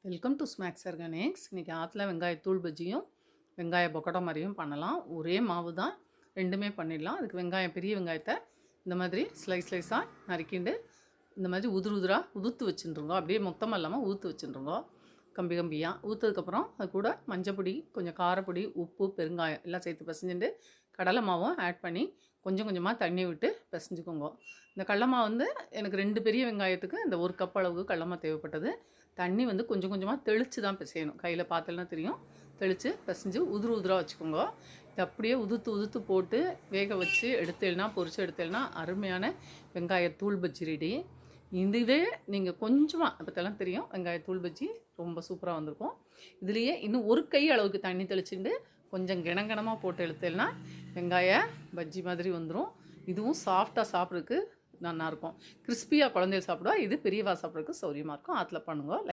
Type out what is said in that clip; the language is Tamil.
Welcome to snacks organics. இன்றைக்கி ஆற்றுல வெங்காயத்தூள் பஜ்ஜியும் வெங்காய பொக்கட்டோ மாதிரியும் பண்ணலாம். ஒரே மாவு தான், ரெண்டுமே பண்ணிடலாம். அதுக்கு வெங்காயம், பெரிய வெங்காயத்தை இந்த மாதிரி ஸ்லைஸாக நறுக்கிண்டு இந்த மாதிரி உதுத்து வச்சுருங்க. அப்படியே மொத்தமாக இல்லாமல் ஊற்று வச்சுருங்க, கம்பியாக ஊற்றதுக்கப்புறம் அது கூட மஞ்சப்பொடி, கொஞ்சம் காரப்பொடி, உப்பு, பெருங்காயம் எல்லாம் சேர்த்து பிசைஞ்சுட்டு கடலை மாவும் ஆட் பண்ணி கொஞ்சம் கொஞ்சமாக தண்ணி விட்டு பிசைஞ்சுக்கோங்க. இந்த கடலை மாவு வந்து எனக்கு 2 பெரிய வெங்காயத்துக்கு இந்த 1 கப் அளவுக்கு கடலை மாவு தேவைப்பட்டது. தண்ணி வந்து கொஞ்சம் கொஞ்சமாக தெளித்து தான் பிசையணும். கையில் பார்த்தேன்னா தெரியும். தெளித்து பிசைஞ்சு உதுராக வச்சுக்கோங்க. இது அப்படியே உதுத்து போட்டு வேக வச்சு எடுத்தேன்னா, பொரிச்சு எடுத்தேன்னா அருமையான வெங்காயத்தூள் பஜ்ஜி ரெடி. இதுவே நீங்கள் கொஞ்சமாக பற்றியெல்லாம் தெரியும், வெங்காயத்தூள் பஜ்ஜி ரொம்ப சூப்பராக வந்திருக்கும். இதுலேயே இன்னும் 1 கை அளவுக்கு தண்ணி தெளிச்சுட்டு கொஞ்சம் கிணமாக போட்டு எடுத்தேன்னா வெங்காய பஜ்ஜி மாதிரி வந்துடும். இதுவும் சாஃப்டாக சாப்பிட்றதுக்கு நல்லாயிருக்கும். கிறிஸ்பியாக குழந்தைய சாப்பிடுவா. இது பெரியவா சாப்பிட்றதுக்கு சௌரியமாக இருக்கும். ஆற்றுல பண்ணுங்க.